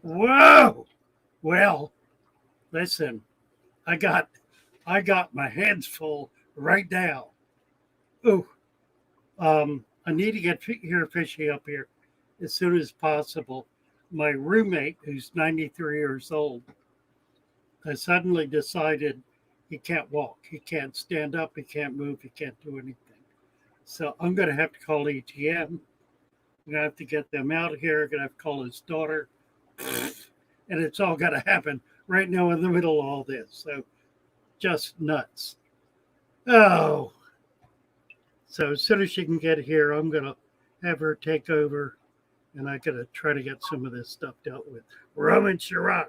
Whoa! Well, listen, I got I got my hands full right now. Ooh, I need to get here Fishy up here as soon as possible. My roommate, who's 93 years old, has suddenly decided he can't walk, he can't stand up, he can't move, he can't do anything. So I'm going to have to call ETM. I'm going to have to get them out of here. I'm going to have to call his daughter. And it's all got to happen right now in the middle of all this. So just nuts. Oh, so as soon as she can get here, I'm going to have her take over and I got to try to get some of this stuff dealt with. Roman Chirac,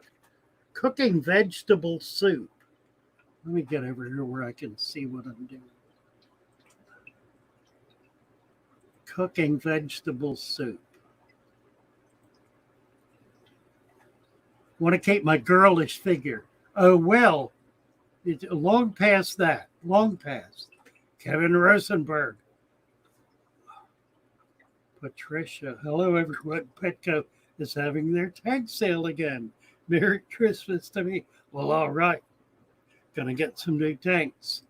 cooking vegetable soup. Let me get over here where I can see what I'm doing. Cooking vegetable soup. Want to keep my girlish figure. Oh, well, it's long past that. Long past. Kevin Rosenberg. Patricia. Hello, everyone. Petco is having their tank sale again. Merry Christmas to me. Well, all right. Gonna get some new tanks.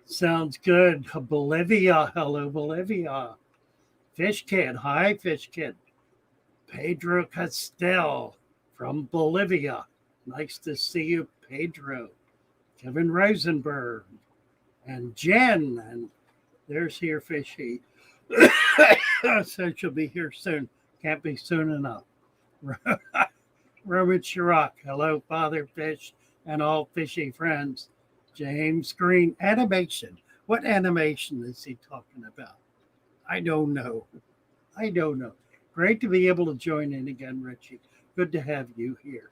Sounds good. Bolivia. Hello, Bolivia. Fish Kid. Hi, Fish Kid. Pedro Castel from Bolivia. Nice to see you, Pedro. Kevin Rosenberg. And Jen. And there's here Fishy. So she'll be here soon. Can't be soon enough. Roman Chirac. Hello, Father Fish and all fishy friends. James Green. Animation. What animation is he talking about? I don't know. I don't know. Great to be able to join in again, Richie. Good to have you here.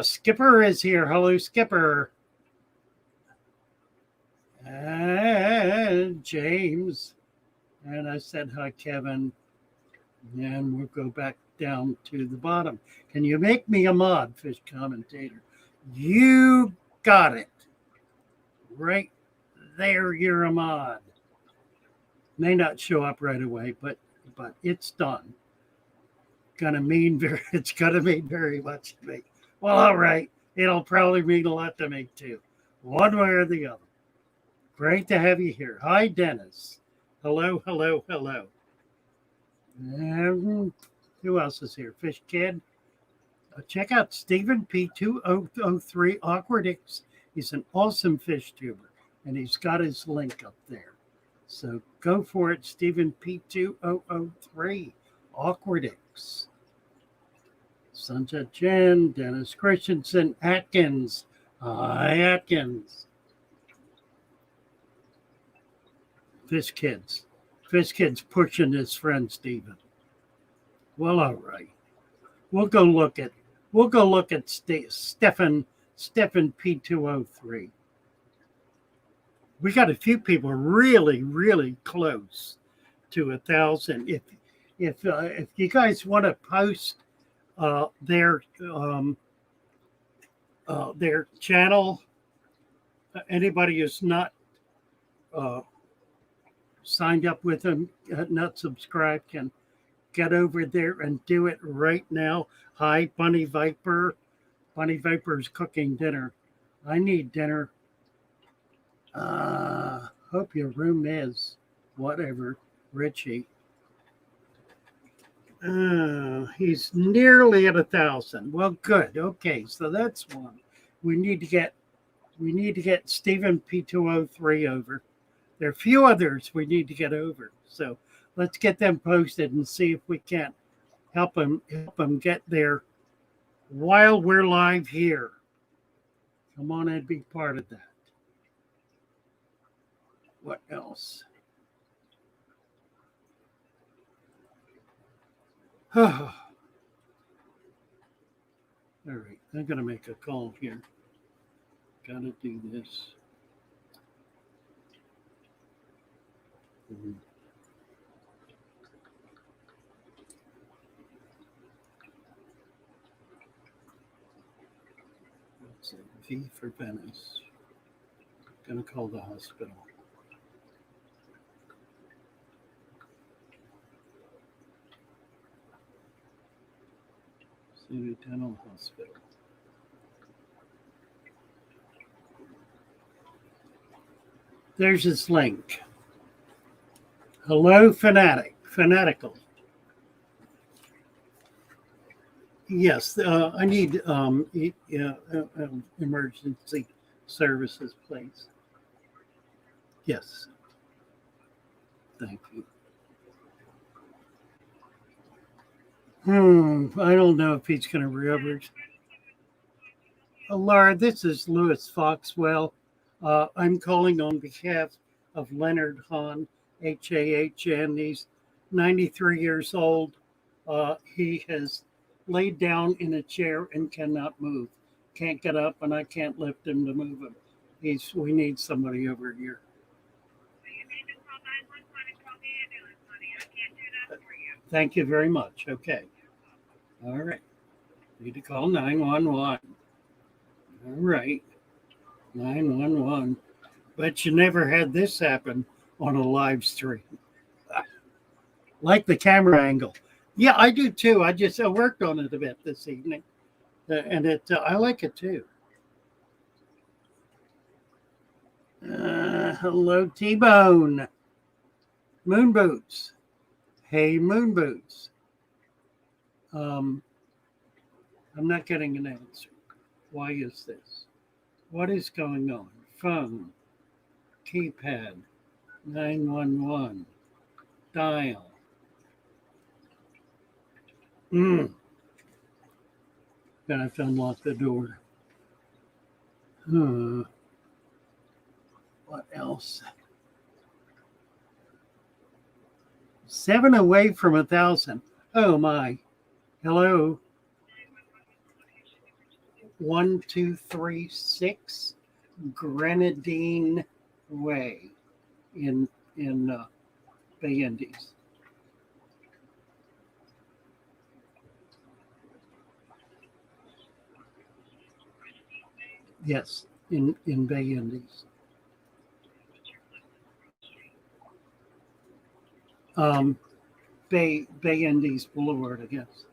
Skipper is here. Hello, Skipper. And James. And I said hi, Kevin. And we'll go back down to the bottom. Can you make me a mod, Fish Commentator? You got it. Right there, you're a mod. May not show up right away, but it's done. It's gonna mean very much to me. Well, all right. It'll probably mean a lot to me too. One way or the other. Great to have you here. Hi, Dennis. Hello, hello, hello. And who else is here? Fish Kid. Check out Stephen P2003 Awkwardix. He's an awesome fish tuber, and he's got his link up there. So go for it, Stephen P2003 Awkwardix. Sunset Jen, Dennis Christensen, Atkins. Hi, Atkins. Fish Kids. Fish Kids pushing his friend Stephen. Well, all right. We'll go look at Stephen P203. We got a few people really, really close to 1,000. If you guys want to post their channel, anybody who's not signed up with them, not subscribed, can get over there and do it right now. Hi, Bunny Viper. Bunny Viper's cooking dinner. I need dinner. Hope your room is whatever, Richie. He's nearly at 1,000. Well, good. Okay, so that's one. We need to get Stephen P203 over. There are a few others we need to get over. So let's get them posted and see if we can't help them get there while we're live here. Come on and be part of that. What else? All right, I'm going to make a call here. Got to do this. Let's see, V for Venice. Going to call the hospital. City Dental Hospital. There's his link. Hello, fanatical. Yes, I need emergency services, please. Yes, thank you. I don't know if he's going to recover. Laura, this is Louis Foxwell. I'm calling on behalf of Leonard Hahn, Hahn. He's 93 years old. He has laid down in a chair and cannot move. Can't get up, and I can't lift him to move him. We need somebody over here. Thank you very much. Okay. All right. Need to call 911. All right. 911. But you never had this happen on a live stream. Like the camera angle. Yeah, I do too. I worked on it a bit this evening. And I like it too. Hello, T-Bone. Moon Boots. Hey, Moon Boots. I'm not getting an answer. Why is this? What is going on? Phone. Keypad. 911. Dial. Gonna have to unlock the door. What else? 7 away from 1,000. Oh my. Hello. 1236 Grenadine Way in Bay Indies. Yes, in Bay Indies. Bay Indies Boulevard, I guess.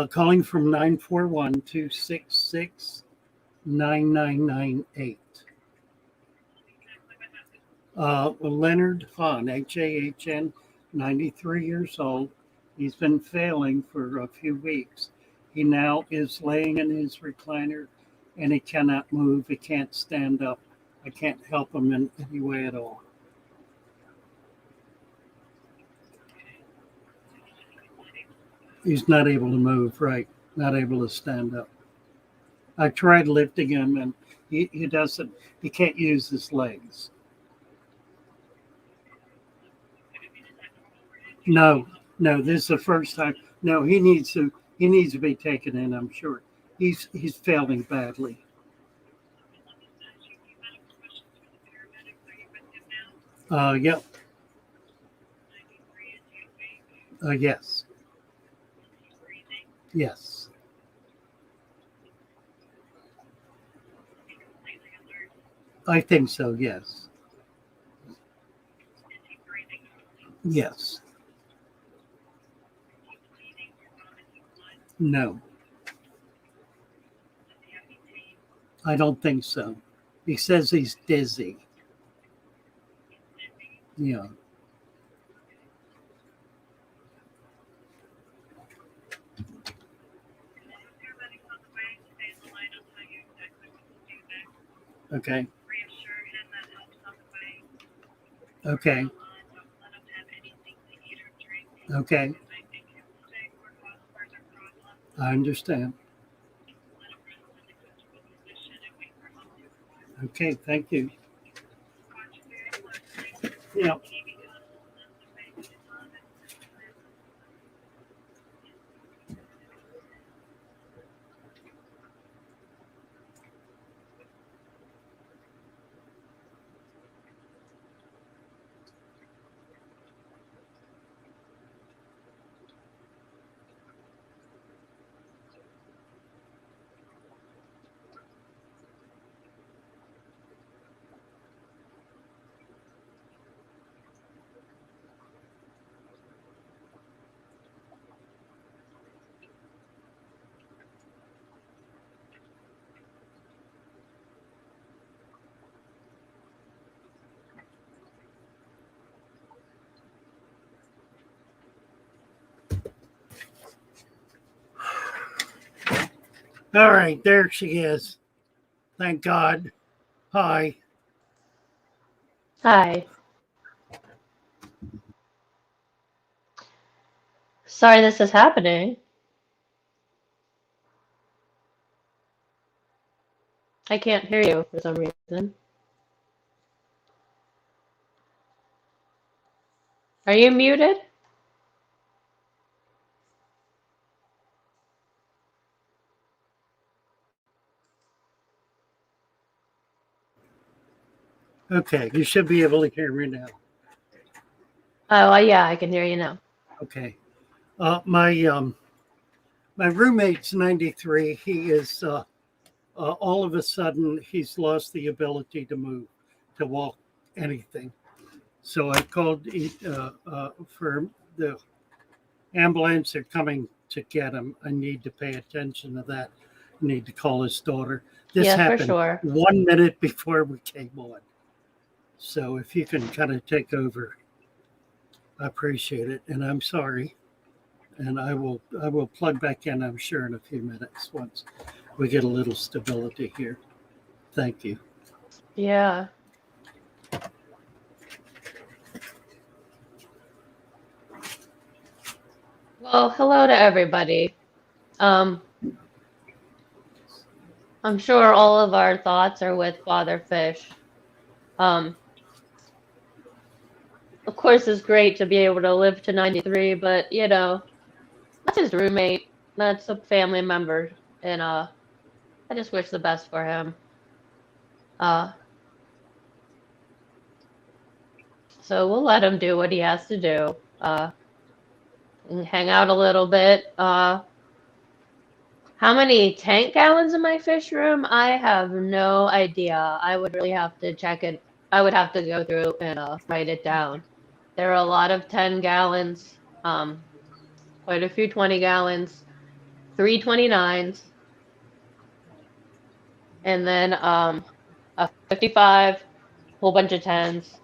Calling from 941-266-9998. Leonard Hahn, Hahn, 93 years old. He's been failing for a few weeks. He now is laying in his recliner and he cannot move. He can't stand up. I can't help him in any way at all. He's not able to move, right? Not able to stand up. I tried lifting him and he can't use his legs. No, this is the first time. No, he needs to be taken in, I'm sure. He's failing badly. Yep. Yes. Yes. I think so, yes. Yes. No. I don't think so. He says he's dizzy. Yeah. Okay. Okay. Okay. I understand. Okay, thank you. Yeah. All right, there she is. Thank God. Hi. Hi. Sorry this is happening. I can't hear you for some reason. Are you muted? Okay, you should be able to hear me now. Oh, yeah, I can hear you now. Okay. My roommate's 93. He is all of a sudden he's lost the ability to move, to walk, anything. So I called for the ambulance. They're coming to get him. I need to pay attention to that. I need to call his daughter. This Yeah, for happened sure. 1 minute before we came on. So if you can kind of take over, I appreciate it. And I'm sorry. And I will plug back in, I'm sure, in a few minutes once we get a little stability here. Thank you. Yeah. Well, hello to everybody. Um, I'm sure all of our thoughts are with Father Fish. Um, of course, it's great to be able to live to 93, but that's his roommate. That's a family member, and I just wish the best for him. Uh, so we'll let him do what he has to do. And hang out a little bit. How many tank gallons in my fish room? I have no idea. I would really have to check it. I would have to go through and write it down. There are a lot of 10 gallons, quite a few 20 gallons, 329s, and then a 55, whole bunch of 10s,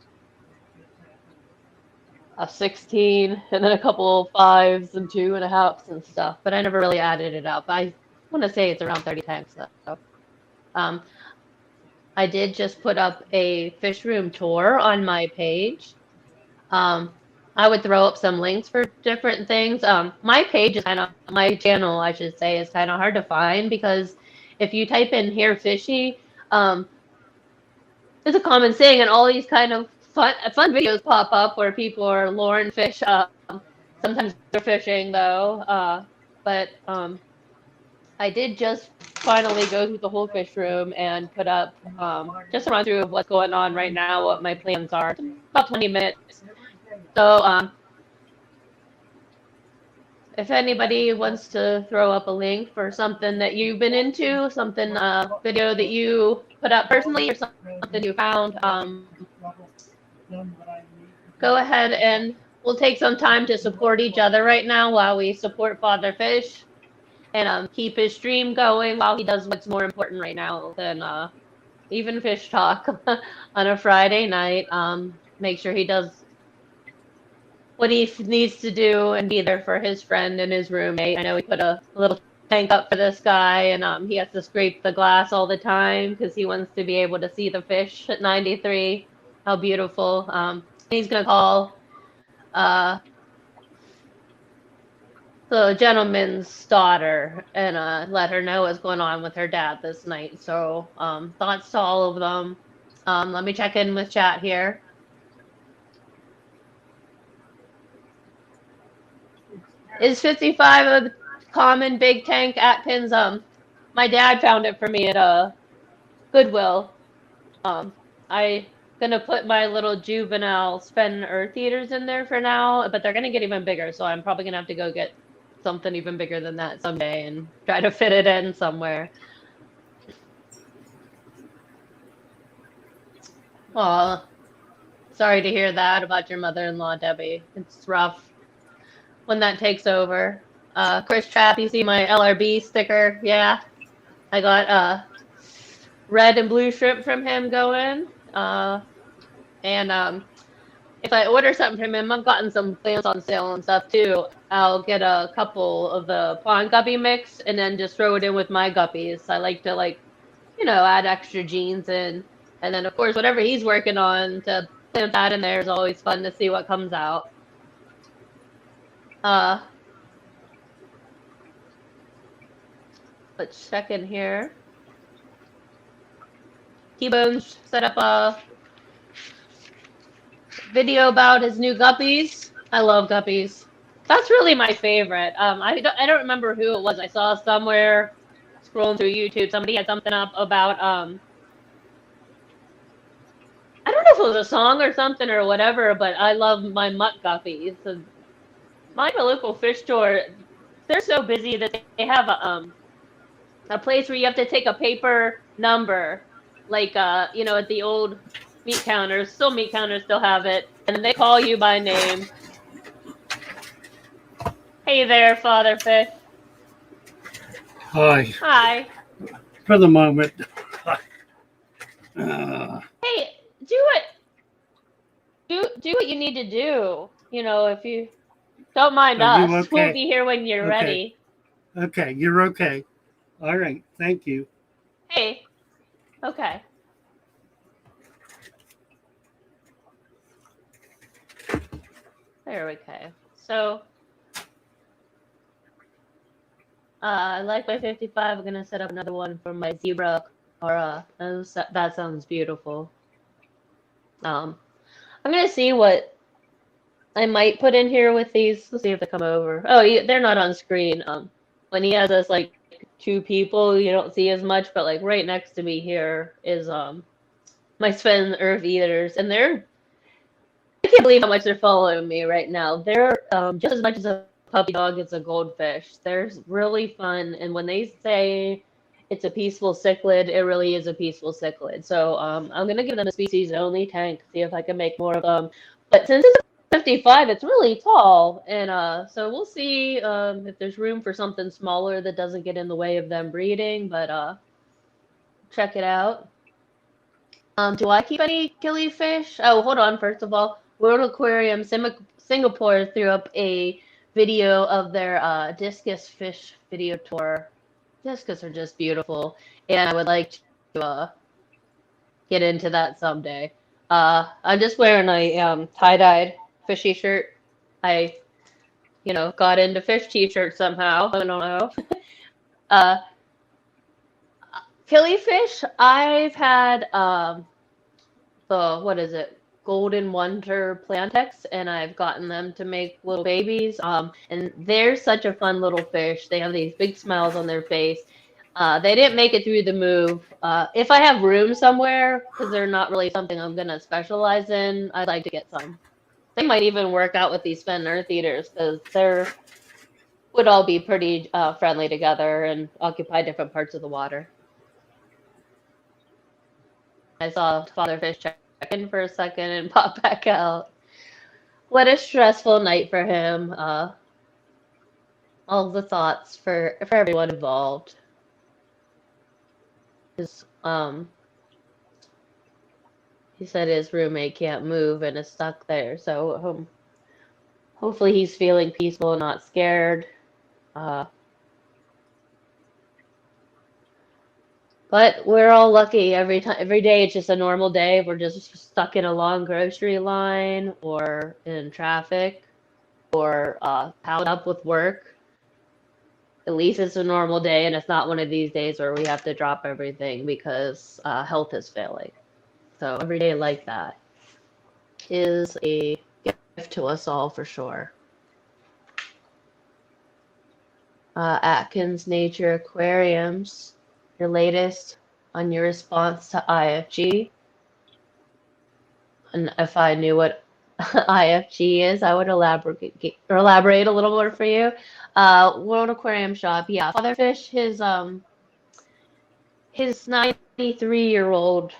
a 16, and then a couple of 5s and 2.5s and stuff. But I never really added it up. I want to say it's around 30 tanks though. Um, I did just put up a fish room tour on my page. Um, I would throw up some links for different things. My page is my channel, I should say, is kind of hard to find because if you type in here fishy, um, it's a common saying, and all these kind of fun videos pop up where people are luring fish. Sometimes they're fishing though, but I did just finally go through the whole fish room and put up just a run through of what's going on right now, what my plans are. It's about 20 minutes. So if anybody wants to throw up a link for something that you've been into, something video that you put up personally or something you found, go ahead and we'll take some time to support each other right now while we support Father Fish and keep his stream going while he does what's more important right now than even fish talk on a Friday night. Make sure he does what he needs to do and be there for his friend and his roommate. I know he put a little tank up for this guy, and he has to scrape the glass all the time because he wants to be able to see the fish at 93. How beautiful. He's going to call the gentleman's daughter and let her know what's going on with her dad this night. So thoughts to all of them. Let me check in with chat here. Is 55 a common big tank at pins? My dad found it for me at Goodwill. I gonna put my little juvenile Sven Earth Eaters in there for now, but they're gonna get even bigger, so I'm probably gonna have to go get something even bigger than that someday and try to fit it in somewhere. Aw, sorry to hear that about your mother-in-law, Debbie. It's rough when that takes over. Chris Trap, you see my LRB sticker? Yeah, I got red and blue shrimp from him going. And if I order something from him, I've gotten some plants on sale and stuff too. I'll get a couple of the pond guppy mix and then just throw it in with my guppies. I like to add extra genes in. And then of course whatever he's working on to plant that in there is always fun to see what comes out. Let's check in here. T-Bones set up a video about his new guppies. I love guppies. That's really my favorite. I don't remember who it was. I saw somewhere scrolling through YouTube. Somebody had something up about I don't know if it was a song or something or whatever, but I love my mutt guppies. And my local fish store, they're so busy that they have a place where you have to take a paper number, like at the old meat counters. Meat counters still have it, and they call you by name. Hey there, Father Fish. Hi. Hi. For the moment. Hey, do what you need to do. If you don't mind Are us, you okay? we'll be here when you're ready. Okay, you're okay. All right, thank you. Hey. Okay. There we go. So, I like my 55. I'm gonna set up another one for my zebra Aura. That sounds beautiful. I'm gonna see what I might put in here with these. Let's see if they come over. Oh, they're not on screen. When he has us like 2 people, you don't see as much. But like right next to me here is my Sven Earth Eaters, and I can't believe how much they're following me right now. They're just as much as a puppy dog is a goldfish. They're really fun, and when they say it's a peaceful cichlid, it really is a peaceful cichlid. So I'm gonna give them a species-only tank, see if I can make more of them. But since it's a 55, it's really tall, and so we'll see if there's room for something smaller that doesn't get in the way of them breeding. But check it out. Do I keep any killifish? Oh, hold on. First of all, World Aquarium Singapore threw up a video of their discus fish video tour. Discus are just beautiful, and I would like to get into that someday. I'm just wearing a tie-dyed fishy shirt. I, got into fish t-shirts somehow. I don't know. Killifish, I've had what is it? Golden Wonder Plantex, and I've gotten them to make little babies. And they're such a fun little fish. They have these big smiles on their face. They didn't make it through the move. If I have room somewhere, because they're not really something I'm gonna specialize in, I'd like to get some. They might even work out with these Sven Earth Eaters because would all be pretty friendly together and occupy different parts of the water. I saw Father Fish check in for a second and pop back out. What a stressful night for him. All the thoughts for everyone involved. He said his roommate can't move and is stuck there. So hopefully he's feeling peaceful and not scared. But we're all lucky every day it's just a normal day. We're just stuck in a long grocery line or in traffic or piled up with work. At least it's a normal day, and it's not one of these days where we have to drop everything because health is failing. So every day like that is a gift to us all for sure. Atkins Nature Aquariums, your latest on your response to IFG. And if I knew what IFG is, I would elaborate a little more for you. World Aquarium Shop, yeah. Fatherfish, his 93-year-old.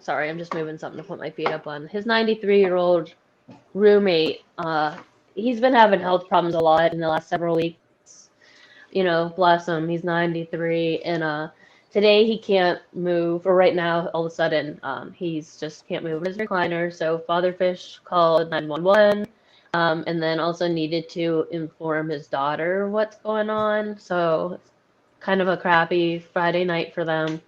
Sorry, I'm just moving something to put my feet up on. His 93-year-old roommate. He's been having health problems a lot in the last several weeks. Bless him. He's 93, and today he can't move, or right now, all of a sudden, he's just can't move in his recliner. So Father Fish called 911, and then also needed to inform his daughter what's going on. So it's kind of a crappy Friday night for them.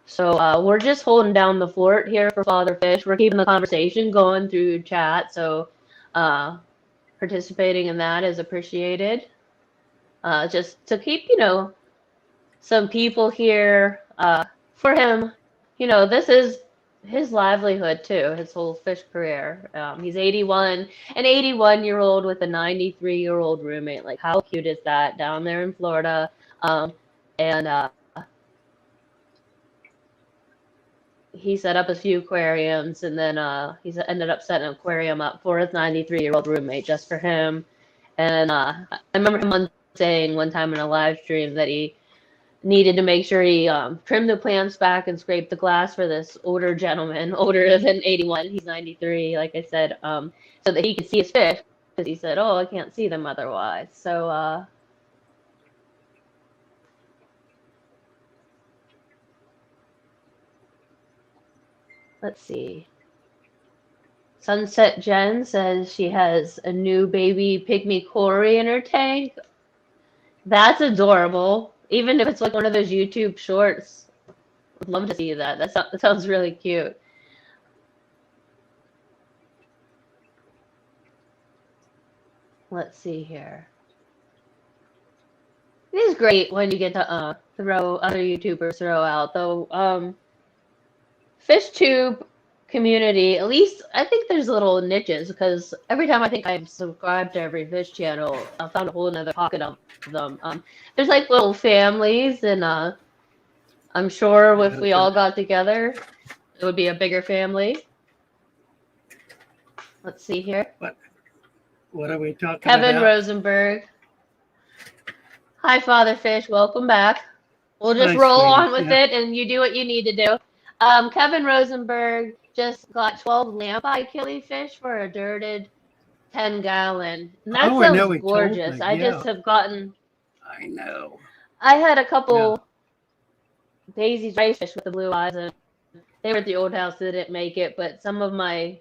So we're just holding down the fort here for Father Fish. We're keeping the conversation going through chat. So participating in that is appreciated. Just to keep, some people here for him. This is his livelihood too, his whole fish career. He's 81, an 81-year-old with a 93-year-old roommate. Like, how cute is that down there in Florida? And he set up a few aquariums, and then he's ended up setting an aquarium up for his 93-year-old roommate just for him. And I remember him saying one time in a live stream that he needed to make sure he trimmed the plants back and scraped the glass for this older gentleman, older than 81. He's 93, like I said, so that he could see his fish, because he said, "Oh, I can't see them otherwise." So let's see. Sunset Jen says she has a new baby pygmy Cory in her tank. That's adorable. Even if it's like one of those YouTube shorts, I'd love to see that. That sounds really cute. Let's see here. It is great when you get to throw other YouTubers throw out, though. FishTube community, at least I think there's little niches, because every time I think I've subscribed to every fish channel, I found a whole another pocket of them. There's like little families, and I'm sure if we all got together, it would be a bigger family. Let's see here. What are we talking Kevin about? Rosenberg. Hi, Father Fish. Welcome back. We'll just Hi, roll sweetie. on with it, and you do what you need to do. Kevin Rosenberg just got 12 lamp-eye killifish for a dirted 10-gallon. And that Oh, I know, sounds he told gorgeous. me, I yeah. just have gotten... I know. I had a couple daisy fish with the blue eyes, and they were at the old house. They didn't make it, but some of my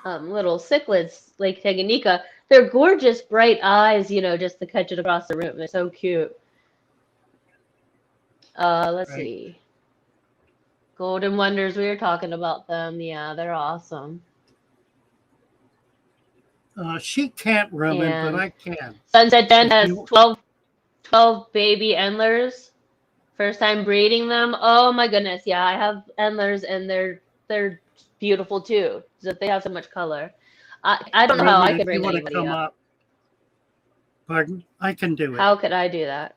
little cichlids, Lake Tanganyika, they're gorgeous, bright eyes, just to catch it across the room. They're so cute. Let's see. Golden Wonders, we were talking about them. Yeah, they're awesome. She can't rub it, but And I can. Sunset Den has 12 baby endlers. First time breeding them. Oh my goodness, yeah, I have endlers, and they're beautiful too. So they have so much color. I don't know how I could bring anybody up. Pardon? I can do it. How could I do that?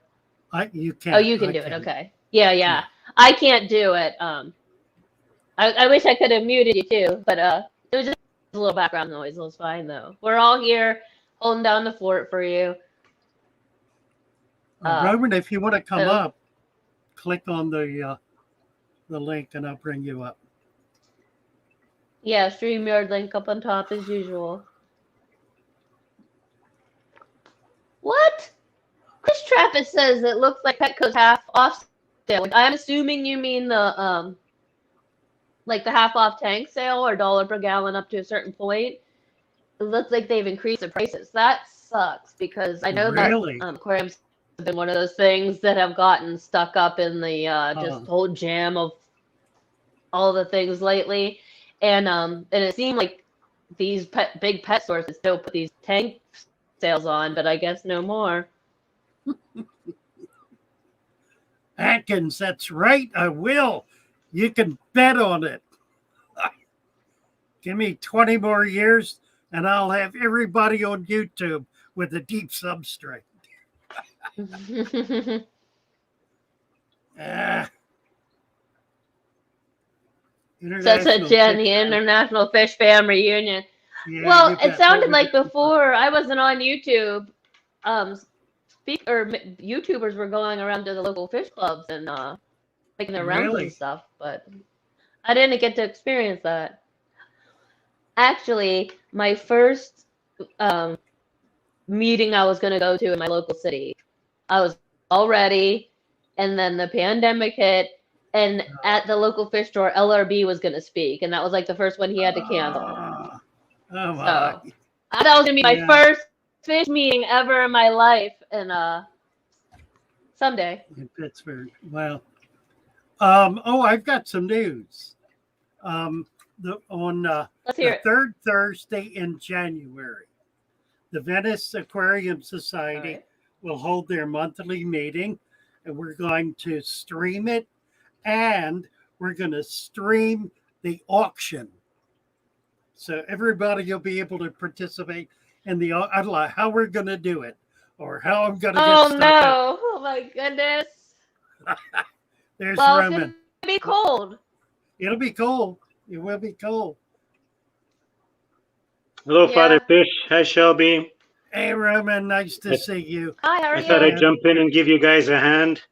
You can. Oh, you can do it. Okay. Yeah. I can't do it. I wish I could have muted you too, but it was just a little background noise. It was fine though. We're all here holding down the fort for you. Roman, if you want to come up, click on the link and I'll bring you up. Yeah, StreamYard link up on top as usual. What? Chris Trappist says it looks like Petco's half off sale. I'm assuming you mean the like the half off tank sale, or $1 per gallon up to a certain point. It looks like they've increased the prices. That sucks, because I know that aquariums have been one of those things that have gotten stuck up in the just whole jam of all the things lately. And it seemed like these big pet stores still put these tank sales on, but I guess no more. Atkins, that's right. I will. You can bet on it. Give me 20 more years and I'll have everybody on YouTube with a deep substrate. Sunset Jen, the International Fish Fam reunion. Yeah, well, it sounded like before I wasn't on YouTube. YouTubers were going around to the local fish clubs and making their rounds and stuff, but I didn't get to experience that. Actually, my first meeting I was going to go to in my local city, I was all ready, and then the pandemic hit, And at the local fish store, LRB was going to speak, and that was like the first one he had to cancel. Oh my. So I thought that was going to be my Yeah. first fish meeting ever in my life, and someday. In Pittsburgh. Well, I've got some news. On Let's hear the it. third Thursday in January, the Venice Aquarium Society All right. will hold their monthly meeting, and we're going to stream it, and we're going to stream the auction. So everybody will be able to participate in the. I don't know how we're going to do it, or how I'm going to get Oh started. no! Oh my goodness! There's Well, it's Roman. going to be cold. It'll be cold. It will be cold. Hello, Yeah. Father Fish. Hi, Shelby. Hey, Roman, nice to see you. Hi, how are I thought you? I'd jump in and give you guys a hand.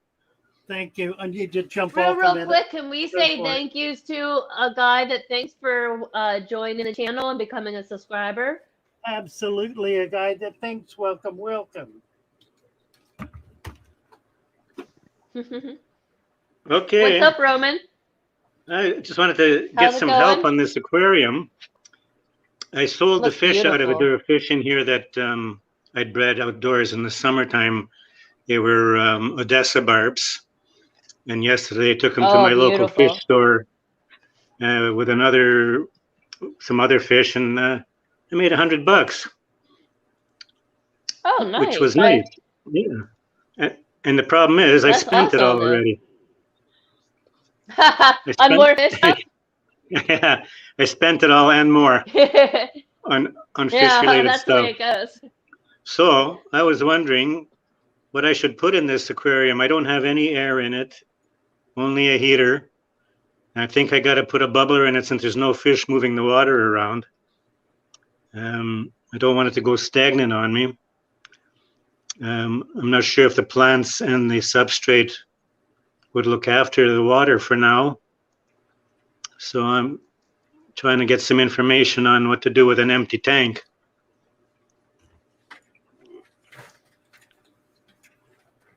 Thank you. I need to jump off a Real minute. quick, can we Go say for it. thank yous to a guy that thanks for joining the channel and becoming a subscriber? Absolutely, a guy that thinks welcome. Okay. What's up, Roman? I just wanted to get How's it some help going? on this aquarium. I sold Looks the fish out of it. beautiful. There were fish in here that I'd bred outdoors in the summertime. They were Odessa barbs. And yesterday I took them to Oh, my local beautiful. fish store with some other fish, and I made $100, Oh, nice. which was nice. Yeah. And the problem is I That's spent it all awesome. already. On more fish stuff? Yeah, I spent it all and more on Yeah, fish-related that's the way stuff. it goes. So I was wondering what I should put in this aquarium. I don't have any air in it, only a heater. I think I got to put a bubbler in it since there's no fish moving the water around. I don't want it to go stagnant on me. I'm not sure if the plants and the substrate would look after the water for now. So I'm trying to get some information on what to do with an empty tank.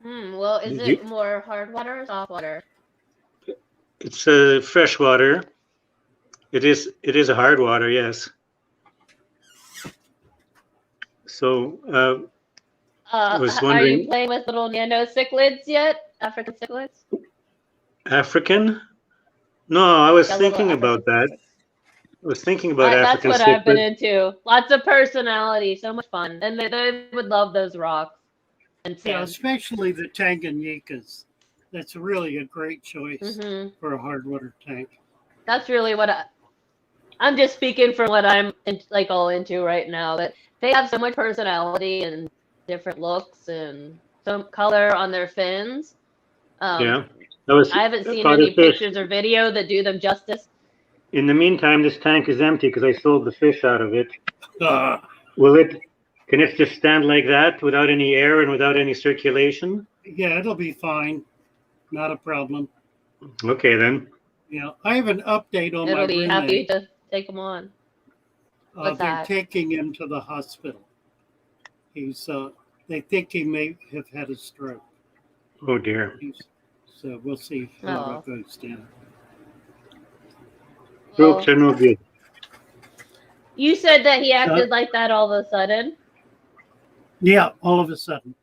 Well, is You- it more hard water or soft water? It's fresh water. It is a hard water, yes. So I was Are you wondering, playing with little nano cichlids yet? African cichlids? African? No, I was Yeah, little thinking about African that. cichlids. I was thinking about That's African what I've been cichlids. into. Lots of personality, so much fun, and they would love those rocks and Yeah, sand. especially the Tanganyikas. That's really a great choice for a hard water tank. That's really what I'm just speaking from what I'm all into right now. That they have so much personality and different looks and some color on their fins. Yeah. I haven't seen Father any Fish. pictures or video that do them justice. In the meantime, this tank is empty because I sold the fish out of it. Uh, Can it just stand like that without any air and without any circulation? yeah, it'll be fine. Not a problem. Okay, then. Yeah, I have an update on my It'll be happy roommate. to take them on. What's They're that? taking him to the hospital. They think he may have had a stroke. Oh, dear. So we'll see how Oh. it goes down. Well, Strokes are no good. you said that he acted like that all of a sudden. Yeah, all of a sudden.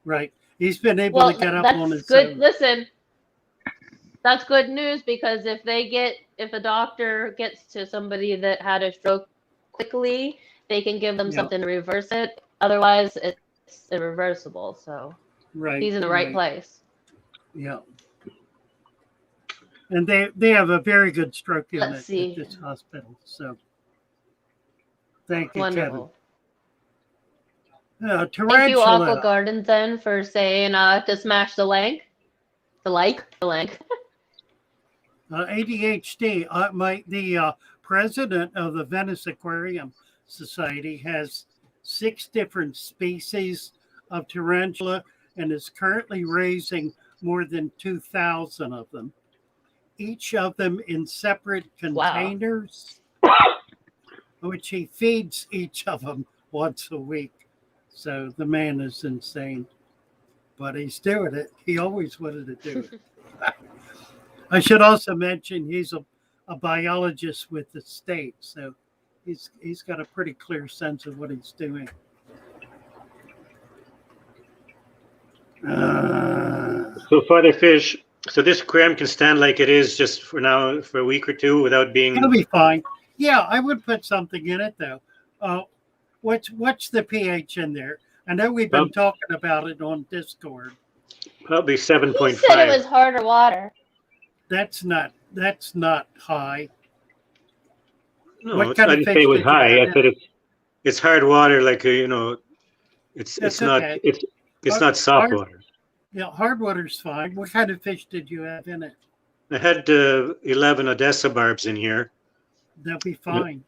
Right. He's been able Well, to get up that's on his good. own. Listen, that's good news because if a doctor gets to somebody that had a stroke quickly, they can give them Yeah. something to reverse it. Otherwise, it's irreversible. So Right. he's in the right place. Yeah. And they have a very good stroke unit Let's see. at this hospital. So thank you, Wonderful. Kevin. Thank you, Aqua Tarantula. Gardens, then, for saying to smash the link. The link. ADHD. The president of the Venice Aquarium Society has 6 different species of tarantula and is currently raising more than 2,000 of them. Each of them in separate containers, which he feeds each of them once a week. So the man is insane, but he's doing it. He always wanted to do it. I should also mention he's a biologist with the state, so he's got a pretty clear sense of what he's doing. So Father Fish, so this aquarium can stand like it is just for now for a week or two without being. It'll be fine. Yeah, I would put something in it though. What's the pH in there? I know we've been talking about it on Discord. Probably 7.5. He said it was harder water. That's not high. No, What I kind of didn't fish say it was did you high. have I said in it? it's hard water, like it's That's not okay. it's not soft water. Yeah, hard water's fine. What kind of fish did you have in it? I had 11 Odessa barbs in here, That'll be fine.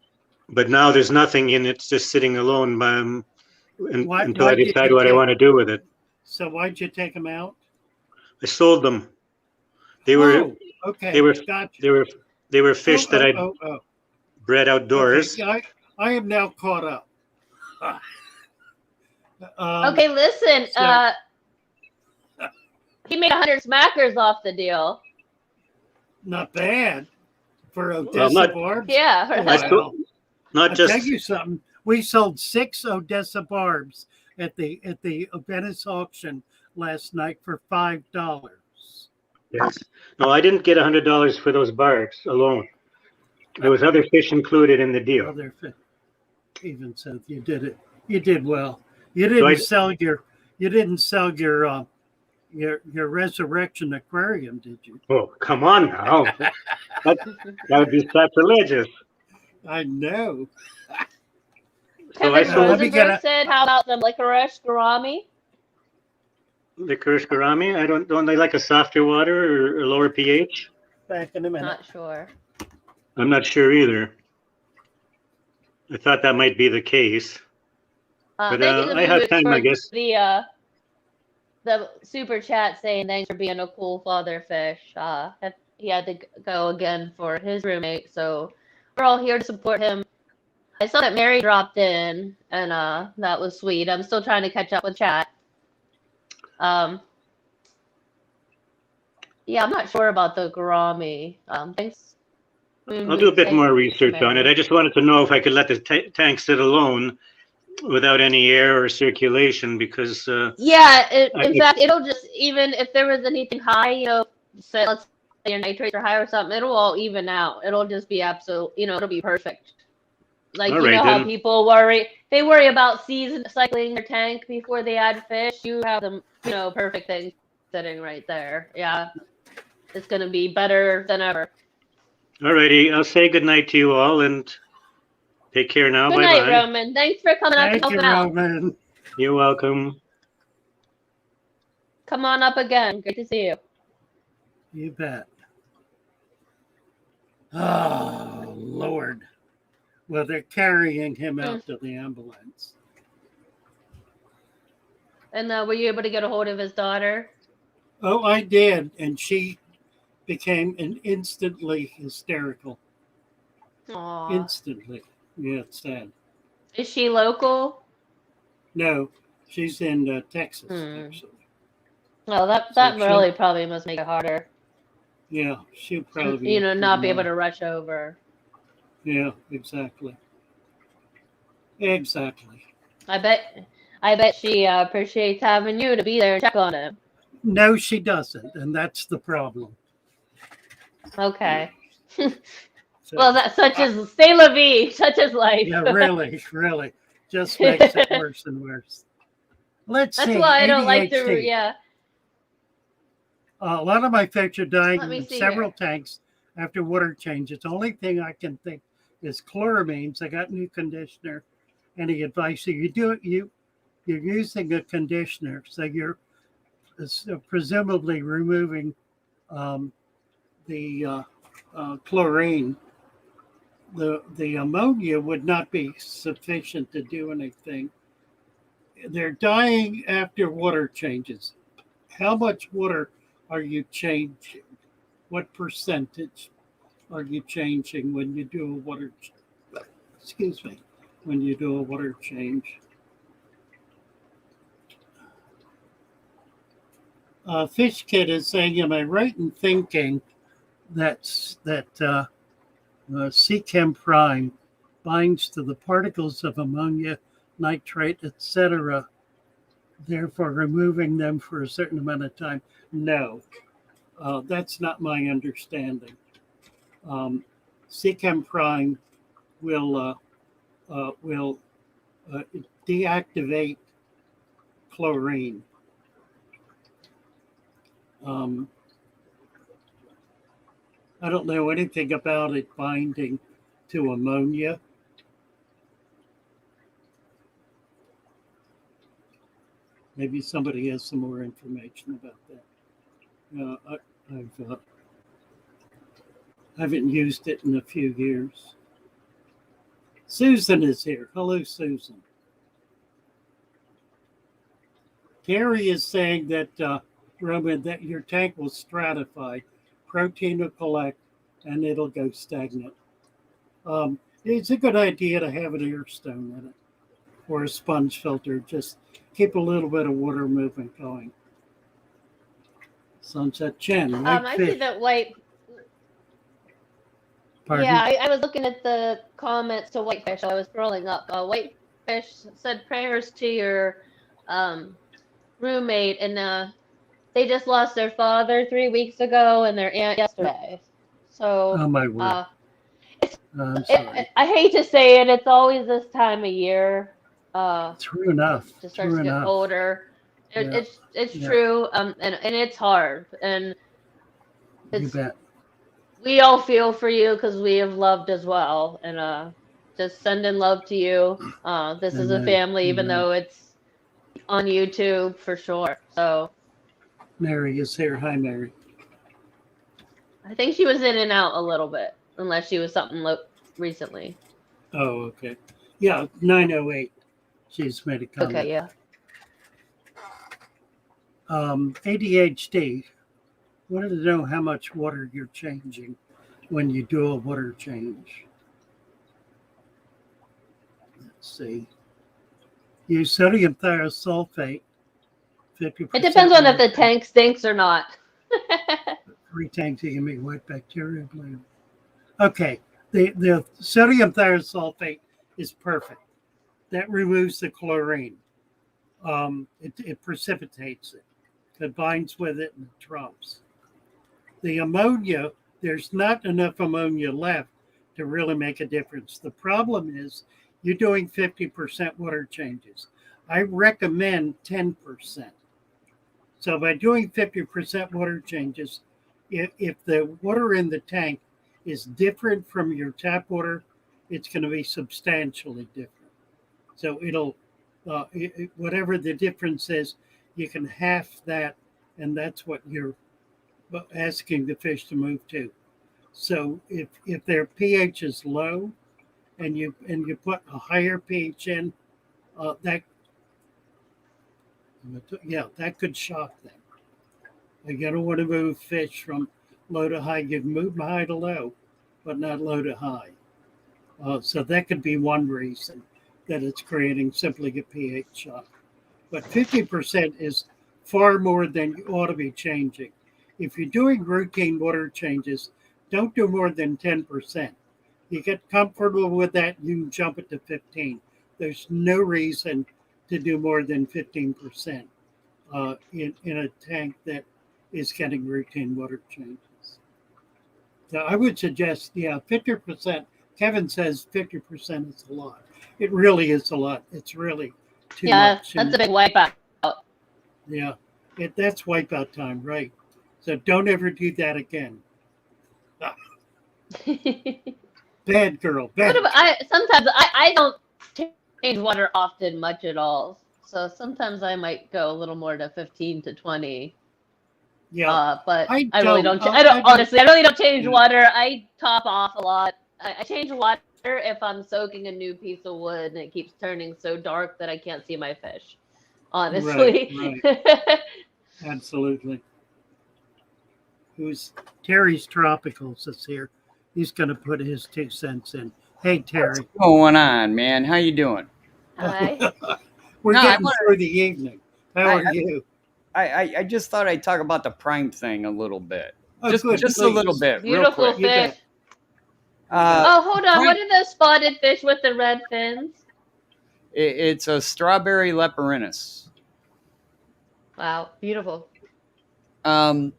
but now there's nothing in it. It's just sitting alone until I did decide you what I take- want to do with it. So why'd you take them out? I sold them. They were okay. they were Gotcha. they were fish that I bred outdoors. Okay, I am now caught up. Okay, listen. so- He made 100 smackers off the deal. Not bad for Odessa not- barbs. Yeah. Wow. Not I'll just tell you something. We sold 6 Odessa barbs at the Venice auction last night for $5. yes. No, I didn't get $100 for those barbs alone. There was other fish included in the deal. Other even so, you did it. You did well. You didn't sell your resurrection aquarium, did you? Oh, come on now. that would be sacrilegious. I know. So I Kevin sold Let me get Rosenberg said, "How about some licorice gourami?" licorice gourami. Don't they like a softer water or a lower pH? Back in a minute. Not sure. I'm not sure either. I thought that might be the case. But, Thank you to I have Louis time, for I guess. The super chat saying thanks for being a cool father fish. He had to go again for his roommate, so we're all here to support him. I saw that Mary dropped in, and that was sweet. I'm still trying to catch up with chat. Yeah, I'm not sure about the gourami. Thanks. I'll do a bit more research on it. I just wanted to know if I could let the tank sit alone without any air or circulation, because Yeah, in fact, it'll just, even if there was anything high, say, let's say your nitrates are high or something, it'll all even out. It'll just be it'll be perfect. Like, All you right, know how then. people they worry about cycling their tank before they add fish. You have them, perfect thing sitting right there. Yeah, it's going to be better than ever. all righty. I'll say goodnight to you all and take care now. Good Bye-bye. night, Roman. Thanks for coming up and Thank you, helping out. Roman. You're welcome. Come on up again. Great to see you. You bet. Oh, Lord. Well, they're carrying him out to the ambulance. And were you able to get a hold of his daughter? Oh, I did. And she became instantly hysterical. Aww. Instantly. Yeah, it's sad. Is she local? No, she's in Texas, actually. Well, that really probably must make it harder. Yeah, she'll probably not be able to rush over. Yeah, exactly. Exactly. I bet she appreciates having you to be there and check on him. No, she doesn't, and that's the problem. Okay. So, Well, that's such as c'est la vie, such as life. yeah, really, just makes it worse and worse. Let's see. That's why I don't like to. ADHD. Yeah. A lot of my fish are dying Let me in see several here. tanks after water changes. The only thing I can think is chloramines. I got new conditioner. Any advice? So you're using a conditioner, so you're presumably removing the chlorine. The ammonia would not be sufficient to do anything. They're dying after water changes. How much water are you changing? What percentage are you changing when you do a water? Excuse me, when you do a water change? Fish Kid is saying, am I right in thinking Chem prime binds to the particles of ammonia, nitrate, etc., therefore removing them for a certain amount of time. No, that's not my understanding. Chem prime will deactivate chlorine. I don't know anything about it binding to ammonia. Maybe somebody has some more information about that. I haven't used it in a few years. Susan is here. Hello, Susan. Gary is saying that, Roman, that your tank will stratify. Protein will collect, and it'll go stagnant. It's a good idea to have an air stone in it or a sponge filter. Just keep a little bit of water movement going. Sunset Chen, I see that white. Pardon? Yeah, I was looking at the comments to Whitefish. I was scrolling up. Whitefish said prayers to your roommate, and they just lost their father 3 weeks ago and their aunt yesterday. So, Oh my word. I'm sorry. I hate to say it, it's always this time of year. True enough. Just starts to get colder. It's true, and it's hard, and you bet. We all feel for you because we have loved as well, and just sending love to you. This is a family, even though it's on YouTube for sure. So. Mary is here. Hi, Mary. I think she was in and out a little bit, unless she was something recently. Oh, okay. Yeah, 908. She's made a comment. Okay, yeah. ADHD. Wanted to know how much water you're changing when you do a water change. Let's see. Use sodium thiosulfate. 50%. It depends on if the tank stinks or not. 3 tanks, you can make white bacteria bloom. Okay, the sodium thiosulfate is perfect. That removes the chlorine. It precipitates it. It binds with it and it drops. The ammonia, there's not enough ammonia left to really make a difference. The problem is you're doing 50% water changes. I recommend 10%. So by doing 50% water changes, if the water in the tank is different from your tap water, it's going to be substantially different. So it'll, whatever the difference is, you can half that, and that's what you're asking the fish to move to. So if their pH is low, and you put a higher pH in, that could shock them. You don't want to move fish from low to high. You can move them high to low, but not low to high. So that could be one reason that it's creating simply a pH shock. But 50% is far more than you ought to be changing. If you're doing routine water changes, don't do more than 10%. You get comfortable with that, you can jump it to 15. There's no reason to do more than 15% in a tank that is getting routine water changes. So I would suggest, 50%. Kevin says 50% is a lot. It really is a lot. It's really too much. Yeah, that's a big wipeout. Yeah, that's wipeout time, right? So don't ever do that again. Bad girl. Bad. Sometimes I don't change water often, much at all. So sometimes I might go a little more to 15 to 20. Yeah, but I really don't. Honestly, I really don't change water. I top off a lot. I change water if I'm soaking a new piece of wood and it keeps turning so dark that I can't see my fish. Honestly, right. Absolutely. Terry's Tropicals is here. He's going to put his 2 cents in. Hey, Terry. What's going on, man? How you doing? Hi. We're getting through the evening. How are you? I just thought I'd talk about the prime thing a little bit. Oh, just good, just a little please. bit, real Beautiful quick. You fish. bet. Oh, hold on. prime- What are those spotted fish with the red fins? It's a strawberry leperinus. Wow, beautiful. All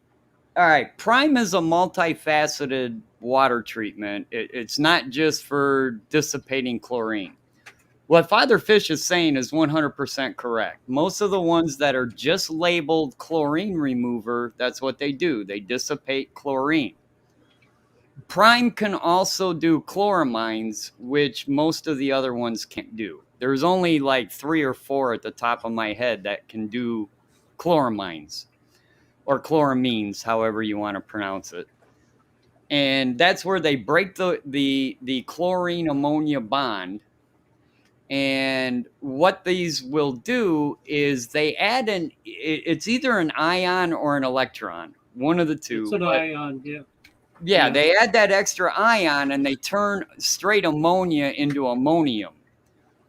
right, Prime is a multifaceted water treatment. It's not just for dissipating chlorine. What Father Fish is saying is 100% correct. Most of the ones that are just labeled chlorine remover, that's what they do. They dissipate chlorine. Prime can also do chloramines, which most of the other ones can't do. There's only like 3 or 4 at the top of my head that can do chloramines, or chloramines, however you want to pronounce it. And that's where they break the chlorine ammonia bond. And what these will do is they add it's either an ion or an electron, one of the two. It's an ion, yeah. Yeah, they add that extra ion and they turn straight ammonia into ammonium,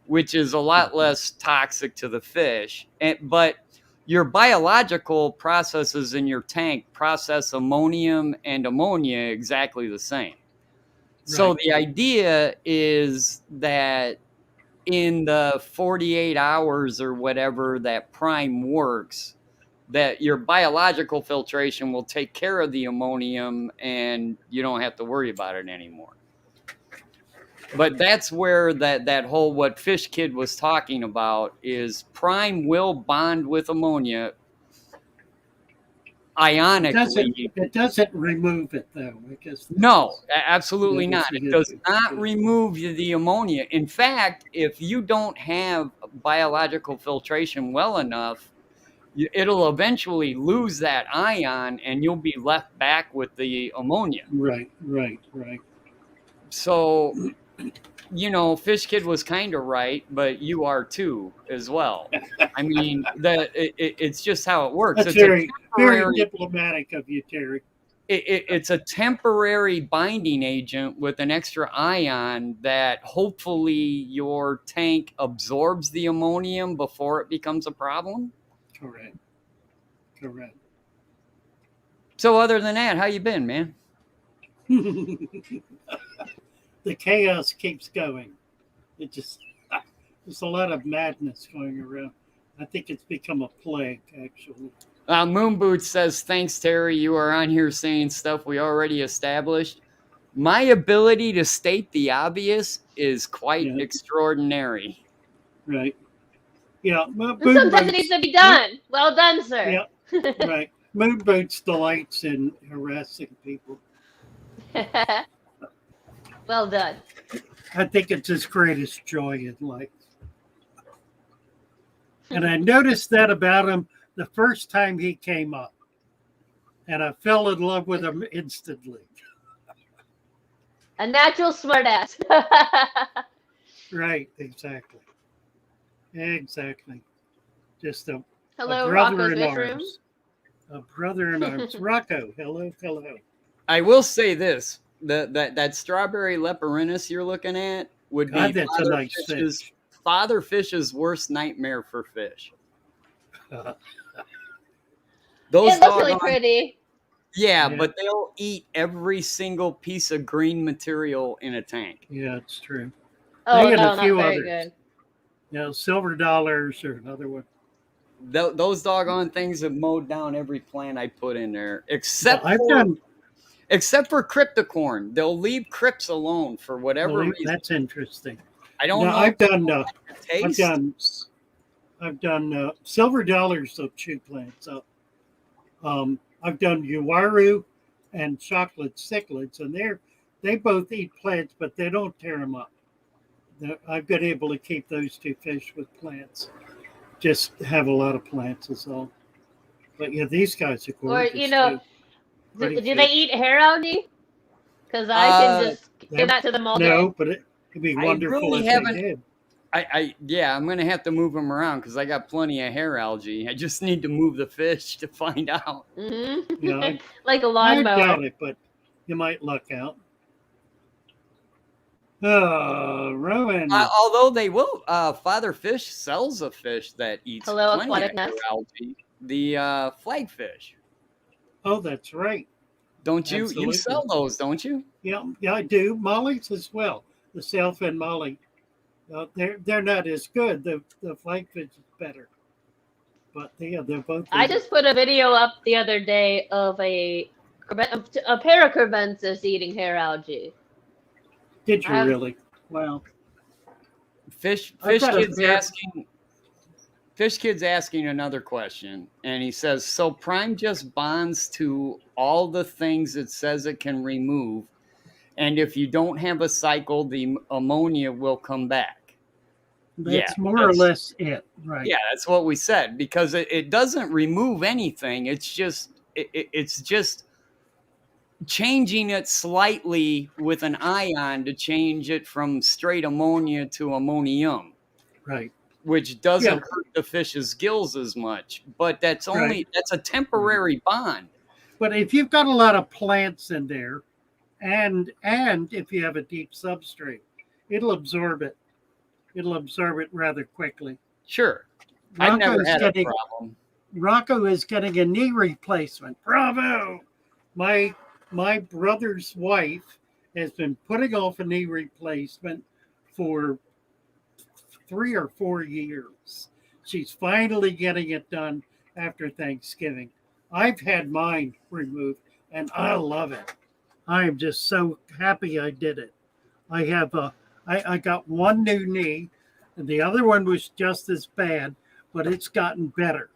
which is a lot less toxic to the fish. But your biological processes in your tank process ammonium and ammonia exactly the same. So Right. the idea is that in the 48 hours or whatever that Prime works, that your biological filtration will take care of the ammonium and you don't have to worry about it anymore. But that's where that whole what Fish Kid was talking about is Prime will bond with ammonia ionically. It doesn't remove it, though. I guess No, absolutely that's not. a It good does thing. not remove the ammonia. In fact, if you don't have biological filtration well enough, it'll eventually lose that ion and you'll be left back with the ammonia. Right. So, Fish Kid was kind of right, but you are too as well. I mean, it's just how it works. That's It's very diplomatic of you, Terry. It's a temporary binding agent with an extra ion that hopefully your tank absorbs the ammonium before it becomes a problem. Correct. So other than that, how you been, man? The chaos keeps going. There's a lot of madness going around. I think it's become a plague, actually. Moon Boots says, thanks, Terry. You are on here saying stuff we already established. My ability to state the obvious is quite extraordinary. Right. Yeah. Sometimes it needs to be done. Well done, sir. Yeah. Right. Moon Boots delights in harassing people. Well done. I think it's his greatest joy in life. And I noticed that about him the first time he came up. And I fell in love with him instantly. A natural smartass. Right, exactly. Just a Hello, brother Rocco's in Fish arms. Room. A brother in arms. Rocco, hello. I will say this: that strawberry leperinus you're looking at would be that's a nice fish. Father Fish's worst nightmare for fish. Those It looks really pretty. Yeah, but they'll eat every single piece of green material in a tank. Yeah, it's true. Oh, They got no, a not few very others. good. Silver dollars or another one. Those doggone things have mowed down every plant I put in there, except for cryptocorn. They'll leave crypts alone for whatever reason. That's interesting. I don't know. I've done silver dollars of chew plants up. I've done uwaru and chocolate cichlids, and they both eat plants, but they don't tear them up. I've been able to keep those two fish with plants. Just have a lot of plants is all. But yeah, these guys are gorgeous. Or, do they eat hair algae? Because I can just give that to them all day. No, but it'd be wonderful if they did. I'm going to have to move them around because I got plenty of hair algae. I just need to move the fish to find out. Mm-hmm. Yeah, like a lawnmower. I doubt it, but you might luck out. Rowan. Although they will, Father Fish sells a fish that eats plenty of hair algae. The flagfish. Oh, that's right. Don't you? You Absolutely. sell those, don't you? Yeah, I do. Mollies as well. The sailfin molly. They're not as good. The flagfish is better, but they're both. I just put a video up the other day of a pair of crevensis eating hair algae. Did you I have- really? Wow. Fish I've got a Kid's pair- asking. Fish Kid's asking another question, and he says, "So Prime just bonds to all the things it says it can remove, and if you don't have a cycle, the ammonia will come back." That's more or less it, right? Yeah, that's what we said, because it doesn't remove anything. It's just it's just changing it slightly with an ion to change it from straight ammonia to ammonium, Right. which doesn't Yeah. hurt the fish's gills as much. But that's Right. that's a temporary bond. But if you've got a lot of plants in there, and if you have a deep substrate, it'll absorb it. It'll absorb it rather quickly. Sure. I've never Rocco's had a getting- problem. Rocco is getting a knee replacement. Bravo! My brother's wife has been putting off a knee replacement for 3 or 4 years. She's finally getting it done after Thanksgiving. I've had mine removed and I love it. I am just so happy I did it. I have I got one new knee, and the other one was just as bad, but it's gotten better.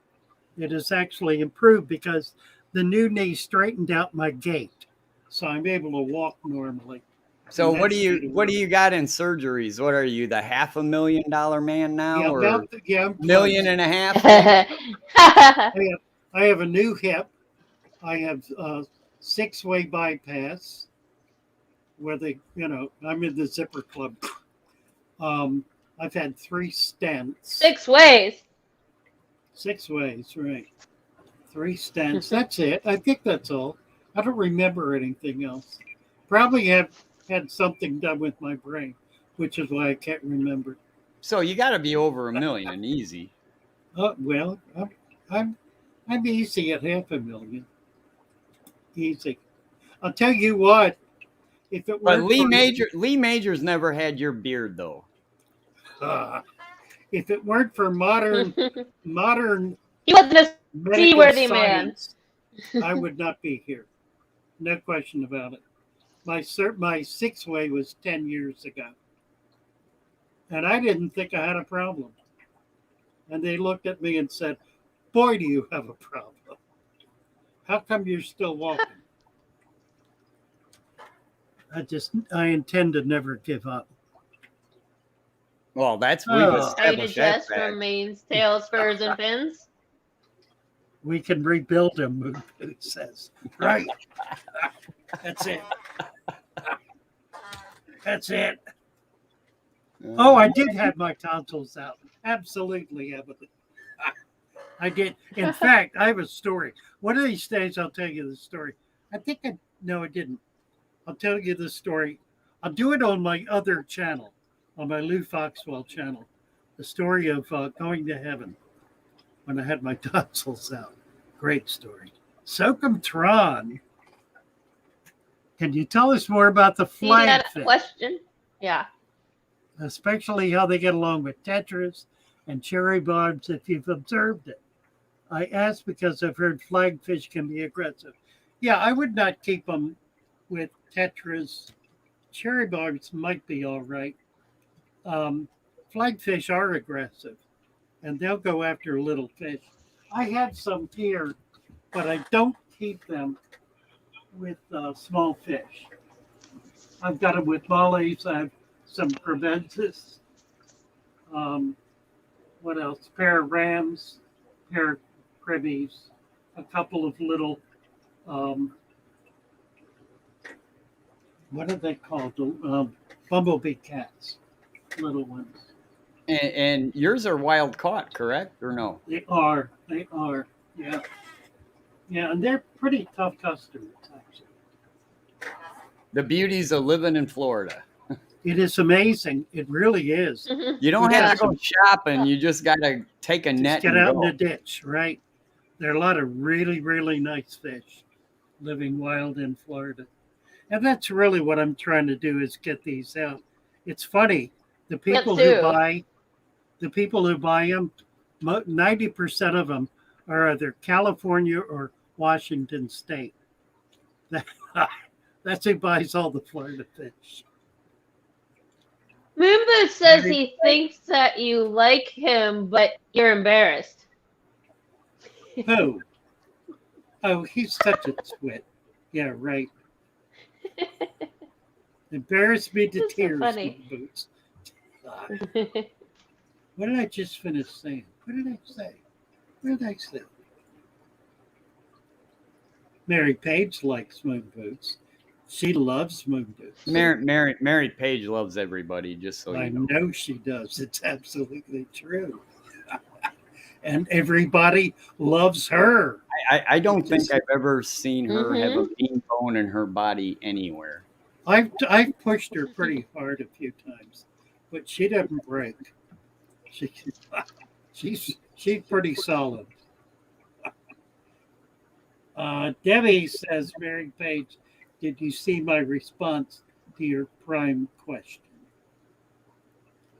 It has actually improved because the new knee straightened out my gait, so I'm able to walk normally. So And what do that's you got in surgeries? What are you, the $500,000 man now, Yeah, or I'm close. million and a half? I have a new hip. I have 6-way bypass where I'm in the zipper club. I've had 3 stents. 6 ways. 6 ways, right. 3 stents. That's it. I think that's all. I don't remember anything else. Probably have had something done with my brain, which is why I can't remember. So you got to be over $1 million, easy. Well, I'm easy at $500,000. Easy. I'll tell you what. If it But weren't Lee Major's never had your beard, though. if it weren't for modern He wasn't a medical seaworthy man. science, I would not be here. No question about it. My 6-way was 10 years ago, and I didn't think I had a problem. And they looked at me and said, "Boy, do you have a problem? How come you're still walking?" I intend to never give up. Well, we've Oh. established that Digest fact. remains tails, spurs, and fins. We can rebuild them, it says. Right. That's it. That's it. Oh, I did have my tonsils out. Absolutely evident. I did. In fact, I have a story. One of these days, I'll tell you the story. No, I didn't. I'll tell you the story. I'll do it on my other channel, on my Lou Foxwell channel. The story of going to heaven when I had my tonsils out. Great story. Sokum Tron. Can you tell us more about the See that flagfish? question? Yeah. Especially how they get along with tetras and cherry barbs, if you've observed it. I ask because I've heard flagfish can be aggressive. Yeah, I would not keep them with tetras. Cherry barbs might be all right. Flagfish are aggressive, and they'll go after little fish. I have some here, but I don't keep them with small fish. I've got them with mollies. I have some crevensis. What else? Pair of rams, pair of cribbies, a couple of little, what are they called? Bumblebee cats, little ones. And yours are wild caught, correct, or no? They are, yeah. Yeah, and they're pretty tough customers, actually. The beauties of living in Florida. It is amazing. It really is. You don't Yeah. have to go shopping. You just got to take a net Just get and out go. in the ditch, right? There are a lot of really, really nice fish. living wild in Florida. And that's really what I'm trying to do is get these out. It's funny. The Plants people who too. buy the people who buy them, 90% of them are either California or Washington State. That's who buys all the Florida fish. Moonboot says he thinks that you like him, but you're embarrassed. Who? Oh, he's such a twit. Yeah, right. Embarrassed me to That's so tears, funny. Boots. What did I just finish saying? What did I say? What did I say? Mary Page likes moon boots. She loves moon boots. Mary Page loves everybody, just so I you know. know she does. It's absolutely true. And everybody loves her. I don't think I've ever seen her have a mean bone in her body anywhere. I've pushed her pretty hard a few times, but she doesn't break. She's pretty solid. Debbie says, Mary Page, did you see my response to your prime question?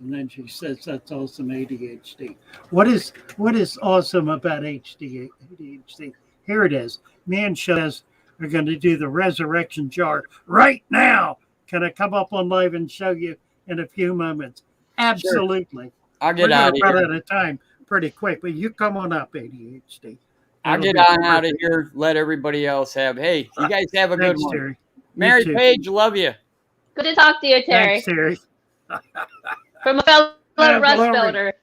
And then she says, that's awesome ADHD. What is awesome about ADHD? Here it is. Me and Shaz are going to do the resurrection jar right now. Can I come up on live and show you in a few moments? Absolutely. Sure. I'll get out of here. We're going to run out of time pretty quick, but you come on up, ADHD. I'll get on out of here. Let everybody else have. Hey, you guys have a good one. Terry. Mary Page, love you. Good to talk to you, Terry. Thanks, Terry. From a fellow rust builder.